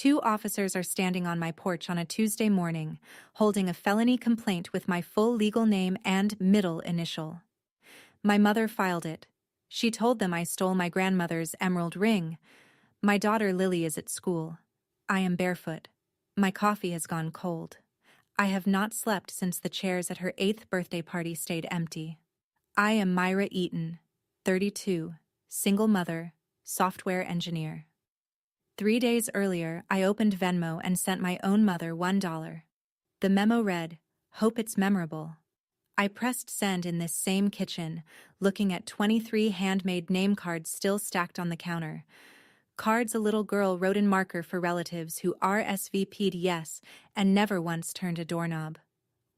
2 officers are standing on my porch on a Tuesday morning, holding a felony complaint with my full legal name and middle initial. My mother filed it. She told them I stole my grandmother's emerald ring. My daughter Lily is at school. I am barefoot. My coffee has gone cold. I have not slept since the chairs at her 8th birthday party stayed empty. I am Myra Eaton, 32, single mother, software engineer. 3 days earlier, I opened Venmo and sent my own mother $1. The memo read, "Hope it's memorable." I pressed send in this same kitchen, looking at 23 handmade name cards still stacked on the counter. Cards a little girl wrote in marker for relatives who RSVP'd yes and never once turned a doorknob.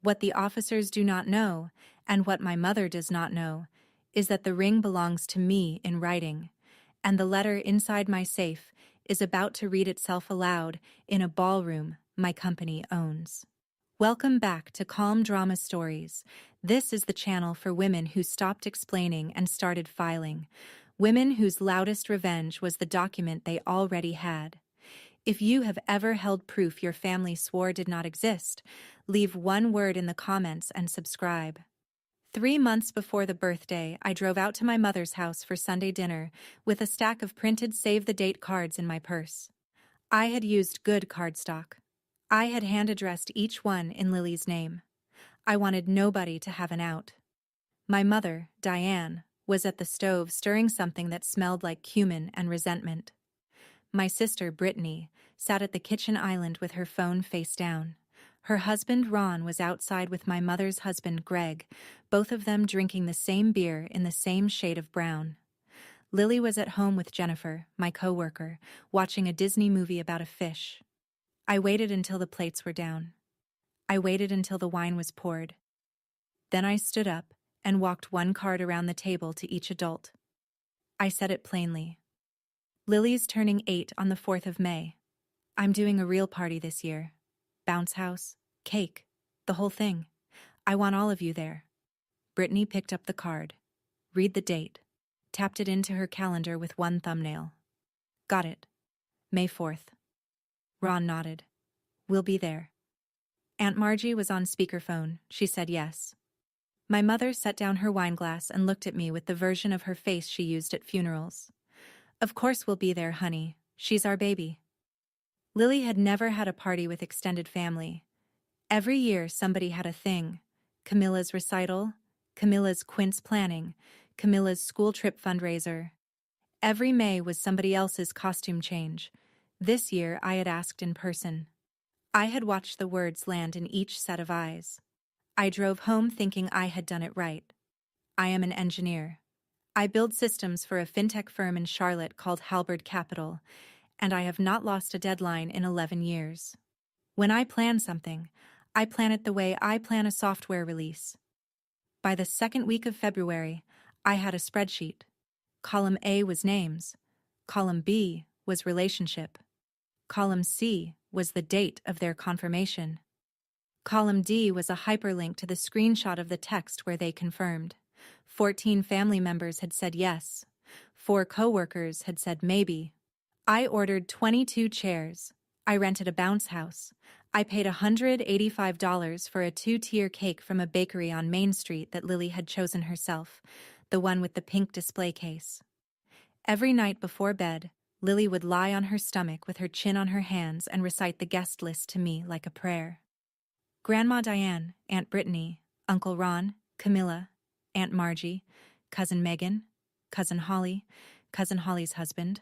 What the officers do not know, and what my mother does not know, is that the ring belongs to me in writing, and the letter inside my safe is about to read itself aloud in a ballroom my company owns. Welcome back to Calm Drama Stories. This is the channel for women who stopped explaining and started filing. Women whose loudest revenge was the document they already had. If you have ever held proof your family swore did not exist, leave one word in the comments and subscribe. 3 months before the birthday, I drove out to my mother's house for Sunday dinner with a stack of printed save-the-date cards in my purse. I had used good cardstock. I had hand-addressed each one in Lily's name. I wanted nobody to have an out. My mother, Diane, was at the stove stirring something that smelled like cumin and resentment. My sister, Brittany, sat at the kitchen island with her phone face down. Her husband, Ron, was outside with my mother's husband, Greg, both of them drinking the same beer in the same shade of brown. Lily was at home with Jennifer, my co-worker, watching a Disney movie about a fish. I waited until the plates were down. I waited until the wine was poured. Then I stood up and walked one card around the table to each adult. I said it plainly. Lily's turning 8 on the 4th of May. I'm doing a real party this year. Bounce house, cake, the whole thing. I want all of you there. Brittany picked up the card. Read the date. Tapped it into her calendar with one thumbnail. Got it. May 4th. Ron nodded. We'll be there. Aunt Margie was on speakerphone. She said yes. My mother set down her wine glass and looked at me with the version of her face she used at funerals. Of course we'll be there, honey. She's our baby. Lily had never had a party with extended family. Every year somebody had a thing. Camilla's recital, Camilla's quince planning, Camilla's school trip fundraiser. Every May was somebody else's costume change. This year I had asked in person. I had watched the words land in each set of eyes. I drove home thinking I had done it right. I am an engineer. I build systems for a fintech firm in Charlotte called Halberd Capital, and I have not lost a deadline in 11 years. When I plan something, I plan it the way I plan a software release. By the second week of February, I had a spreadsheet. Column A was names. Column B was relationship. Column C was the date of their confirmation. Column D was a hyperlink to the screenshot of the text where they confirmed. 14 family members had said yes. 4 coworkers had said maybe. I ordered 22 chairs. I rented a bounce house. I paid $185 for a 2-tier cake from a bakery on Main Street that Lily had chosen herself, the one with the pink display case. Every night before bed, Lily would lie on her stomach with her chin on her hands and recite the guest list to me like a prayer. Grandma Diane, Aunt Brittany, Uncle Ron, Camilla, Aunt Margie, Cousin Megan, Cousin Holly, Cousin Holly's husband,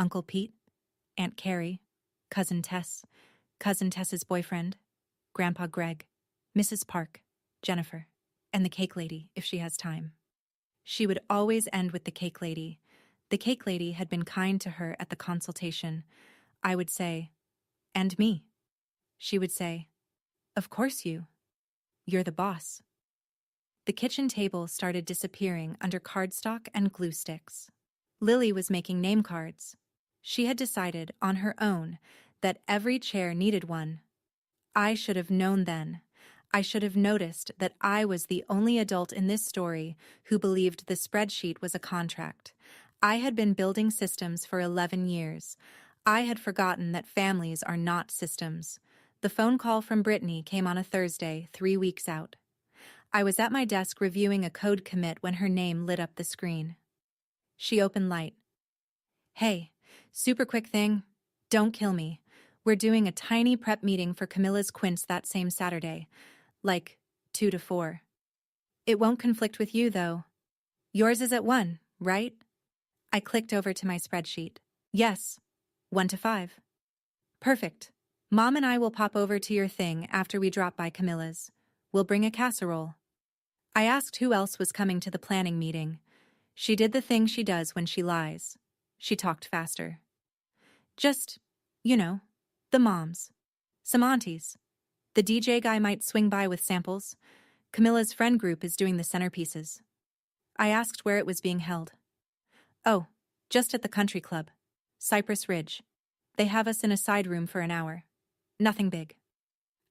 Uncle Pete, Aunt Carrie, Cousin Tess, Cousin Tess's boyfriend, Grandpa Greg, Mrs. Park, Jennifer, and the cake lady if she has time. She would always end with the cake lady. The cake lady had been kind to her at the consultation. I would say, and me. She would say, of course you're the boss. The kitchen table started disappearing under cardstock and glue sticks. Lily was making name cards. She had decided on her own that every chair needed one. I should have known then. I should have noticed that I was the only adult in this story who believed the spreadsheet was a contract. I had been building systems for 11 years. I had forgotten that families are not systems. The phone call from Brittany came on a Thursday, 3 weeks out. I was at my desk reviewing a code commit when her name lit up the screen. She opened light. Hey, super quick thing. Don't kill me. We're doing a tiny prep meeting for Camilla's quince that same Saturday. Like, 2 to 4. It won't conflict with you, though. Yours is at 1, right? I clicked over to my spreadsheet. Yes, 1 to 5. Perfect. Mom and I will pop over to your thing after we drop by Camilla's. We'll bring a casserole. I asked who else was coming to the planning meeting. She did the thing she does when she lies. She talked faster. Just, the moms. Some aunties. The DJ guy might swing by with samples. Camilla's friend group is doing the centerpieces. I asked where it was being held. Oh, just at the country club. Cypress Ridge. They have us in a side room for an hour. Nothing big.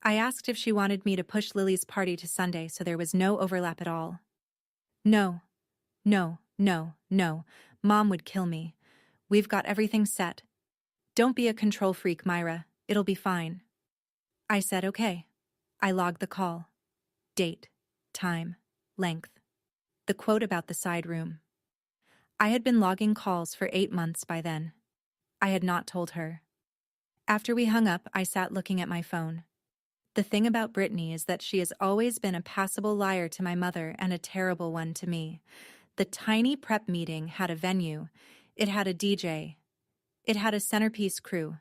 I asked if she wanted me to push Lily's party to Sunday so there was no overlap at all. No. Mom would kill me. We've got everything set. Don't be a control freak, Myra. It'll be fine. I said okay. I logged the call. Date, time, length. The quote about the side room. I had been logging calls for 8 months by then. I had not told her. After we hung up, I sat looking at my phone. The thing about Brittany is that she has always been a passable liar to my mother and a terrible one to me. The tiny prep meeting had a venue. It had a DJ. It had a centerpiece crew.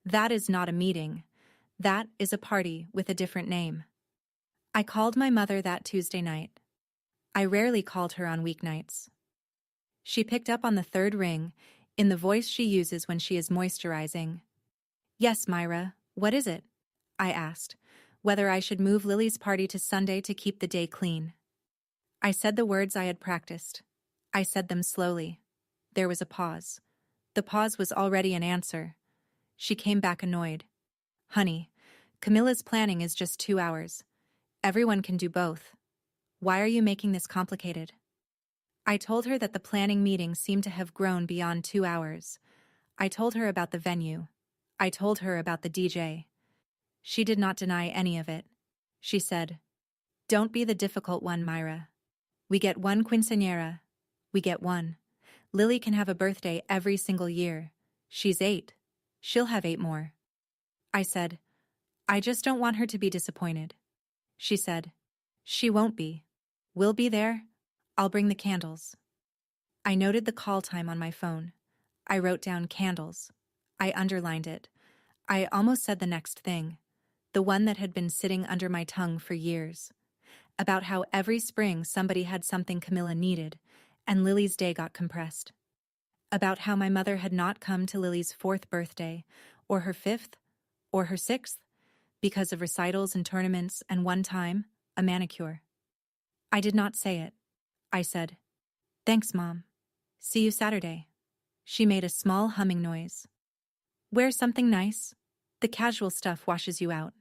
That is not a meeting. That is a party with a different name. I called my mother that Tuesday night. I rarely called her on weeknights. She picked up on the third ring, in the voice she uses when she is moisturizing. Yes, Myra, what is it? I asked, whether I should move Lily's party to Sunday to keep the day clean. I said the words I had practiced. I said them slowly. There was a pause. The pause was already an answer. She came back annoyed. Honey, Camilla's planning is just 2 hours. Everyone can do both. Why are you making this complicated? I told her that the planning meeting seemed to have grown beyond 2 hours. I told her about the venue. I told her about the DJ. She did not deny any of it. She said, "Don't be the difficult one, Myra. We get one quinceañera. We get one. Lily can have a birthday every single year. She's 8. She'll have 8 more." I said, "I just don't want her to be disappointed." She said, "She won't be. We'll be there. I'll bring the candles." I noted the call time on my phone. I wrote down candles. I underlined it. I almost said the next thing, the one that had been sitting under my tongue for years, about how every spring somebody had something Camilla needed, and Lily's day got compressed. About how my mother had not come to Lily's 4th birthday, or her 5th, or her 6th, because of recitals and tournaments and one time, a manicure. I did not say it. I said, "Thanks, Mom. See you Saturday." She made a small humming noise. "Wear something nice. The casual stuff washes you out."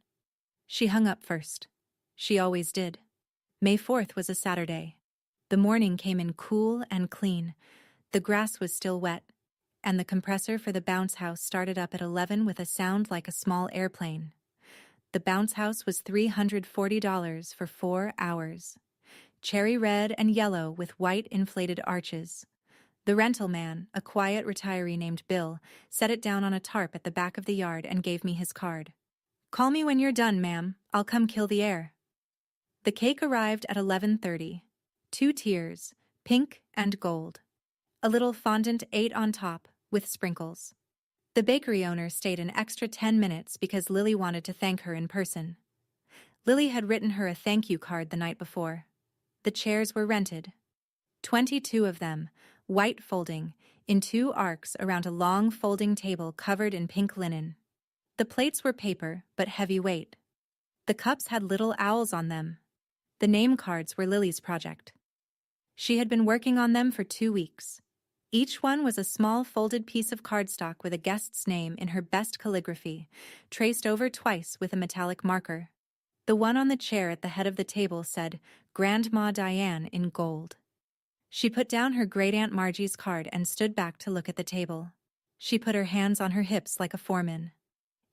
She hung up first. She always did. May 4th was a Saturday. The morning came in cool and clean. The grass was still wet, and the compressor for the bounce house started up at 11 with a sound like a small airplane. The bounce house was $340 for 4 hours. Cherry red and yellow with white inflated arches. The rental man, a quiet retiree named Bill, set it down on a tarp at the back of the yard and gave me his card. "Call me when you're done, ma'am. I'll come kill the air." The cake arrived at 11:30. 2 tiers, pink and gold. A little fondant ate on top, with sprinkles. The bakery owner stayed an extra 10 minutes because Lily wanted to thank her in person. Lily had written her a thank you card the night before. The chairs were rented. 22 of them, white folding, in 2 arcs around a long folding table covered in pink linen. The plates were paper, but heavy weight. The cups had little owls on them. The name cards were Lily's project. She had been working on them for 2 weeks. Each one was a small folded piece of cardstock with a guest's name in her best calligraphy, traced over twice with a metallic marker. The one on the chair at the head of the table said, "Grandma Diane" in gold. She put down her great-aunt Margie's card and stood back to look at the table. She put her hands on her hips like a foreman.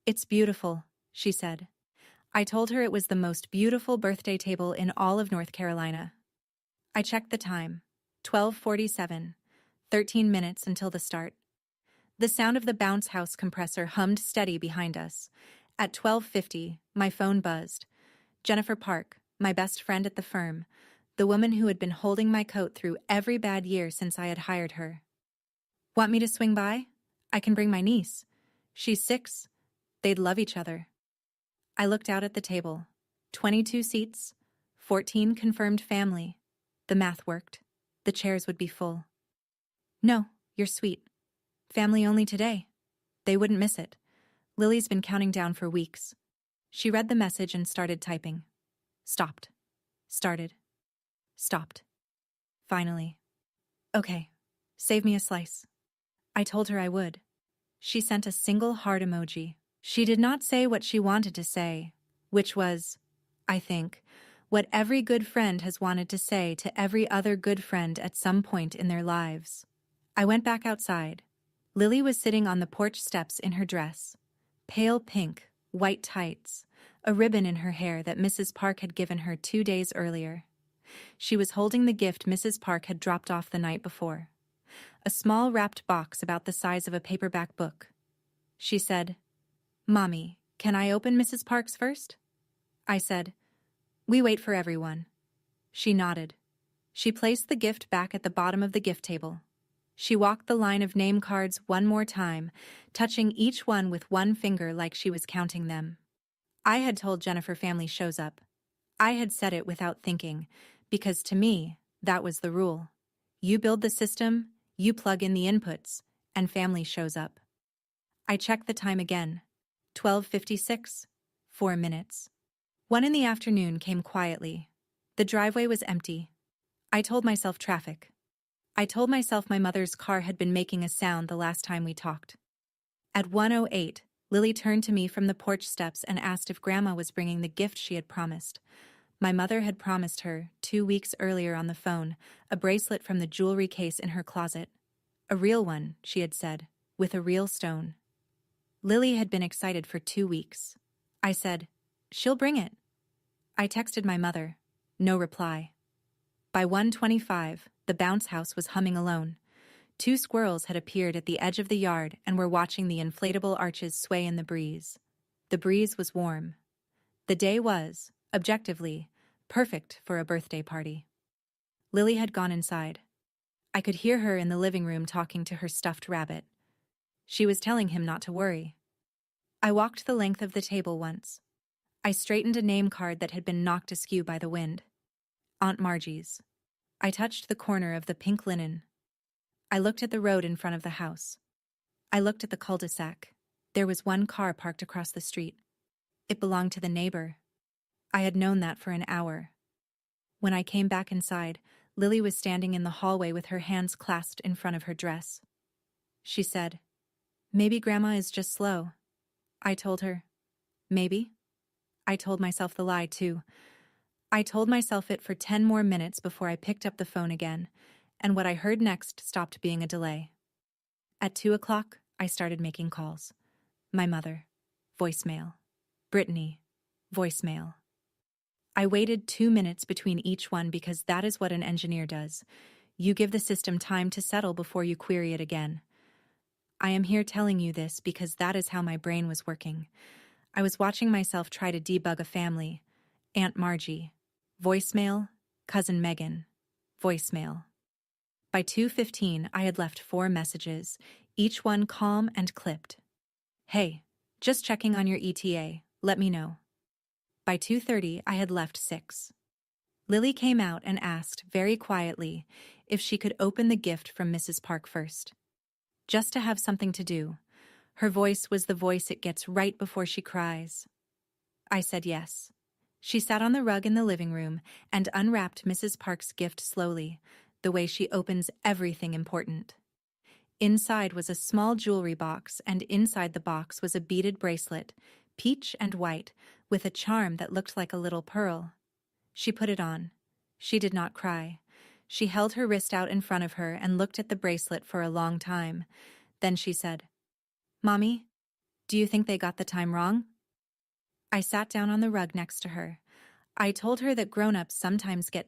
"It's beautiful," she said. I told her it was the most beautiful birthday table in all of North Carolina. I checked the time. 12:47. 13 minutes until the start. The sound of the bounce house compressor hummed steady behind us. At 12:50, my phone buzzed. Jennifer Park, my best friend at the firm, the woman who had been holding my coat through every bad year since I had hired her. "Want me to swing by? I can bring my niece. She's 6. They'd love each other." I looked out at the table. 22 seats, 14 confirmed family. The math worked. The chairs would be full. "No, you're sweet. Family only today. They wouldn't miss it. Lily's been counting down for weeks." She read the message and started typing. Stopped. Started. Stopped. Finally. "Okay. Save me a slice." I told her I would. She sent a single heart emoji. She did not say what she wanted to say, which was, I think, what every good friend has wanted to say to every other good friend at some point in their lives. I went back outside. Lily was sitting on the porch steps in her dress. Pale pink, white tights, a ribbon in her hair that Mrs. Park had given her 2 days earlier. She was holding the gift Mrs. Park had dropped off the night before. A small wrapped box about the size of a paperback book. She said, "Mommy, can I open Mrs. Park's first?" I said, "We wait for everyone." She nodded. She placed the gift back at the bottom of the gift table. She walked the line of name cards one more time, touching each one with one finger like she was counting them. I had told Jennifer family shows up. I had said it without thinking, because to me, that was the rule. You build the system, you plug in the inputs, and family shows up. I checked the time again. 12:56. 4 minutes. 1 in the afternoon came quietly. The driveway was empty. I told myself traffic. I told myself my mother's car had been making a sound the last time we talked. At 1:08, Lily turned to me from the porch steps and asked if Grandma was bringing the gift she had promised. My mother had promised her, 2 weeks earlier on the phone, a bracelet from the jewelry case in her closet. A real one, she had said, with a real stone. Lily had been excited for 2 weeks. I said, "She'll bring it." I texted my mother. No reply. By 1:25, the bounce house was humming alone. 2 squirrels had appeared at the edge of the yard and were watching the inflatable arches sway in the breeze. The breeze was warm. The day was, objectively, perfect for a birthday party. Lily had gone inside. I could hear her in the living room talking to her stuffed rabbit. She was telling him not to worry. I walked the length of the table once. I straightened a name card that had been knocked askew by the wind. Aunt Margie's. I touched the corner of the pink linen. I looked at the road in front of the house. I looked at the cul-de-sac. There was one car parked across the street. It belonged to the neighbor. I had known that for an hour. When I came back inside, Lily was standing in the hallway with her hands clasped in front of her dress. She said, "Maybe Grandma is just slow." I told her, "Maybe?" I told myself the lie, too. I told myself it for 10 more minutes before I picked up the phone again, and what I heard next stopped being a delay. At 2 o'clock, I started making calls. My mother. Voicemail. Brittany. Voicemail. I waited 2 minutes between each one because that is what an engineer does. You give the system time to settle before you query it again. I am here telling you this because that is how my brain was working. I was watching myself try to debug a family. Aunt Margie. Voicemail. Cousin Megan. Voicemail. By 2:15, I had left 4 messages, each one calm and clipped. "Hey, just checking on your ETA. Let me know." By 2:30, I had left 6. Lily came out and asked, very quietly, if she could open the gift from Mrs. Park first. Just to have something to do. Her voice was the voice it gets right before she cries. I said yes. She sat on the rug in the living room and unwrapped Mrs. Park's gift slowly, the way she opens everything important. Inside was a small jewelry box, and inside the box was a beaded bracelet, peach and white, with a charm that looked like a little pearl. She put it on. She did not cry. She held her wrist out in front of her and looked at the bracelet for a long time. Then she said, Mommy, do you think they got the time wrong? I sat down on the rug next to her. I told her that grown-ups sometimes get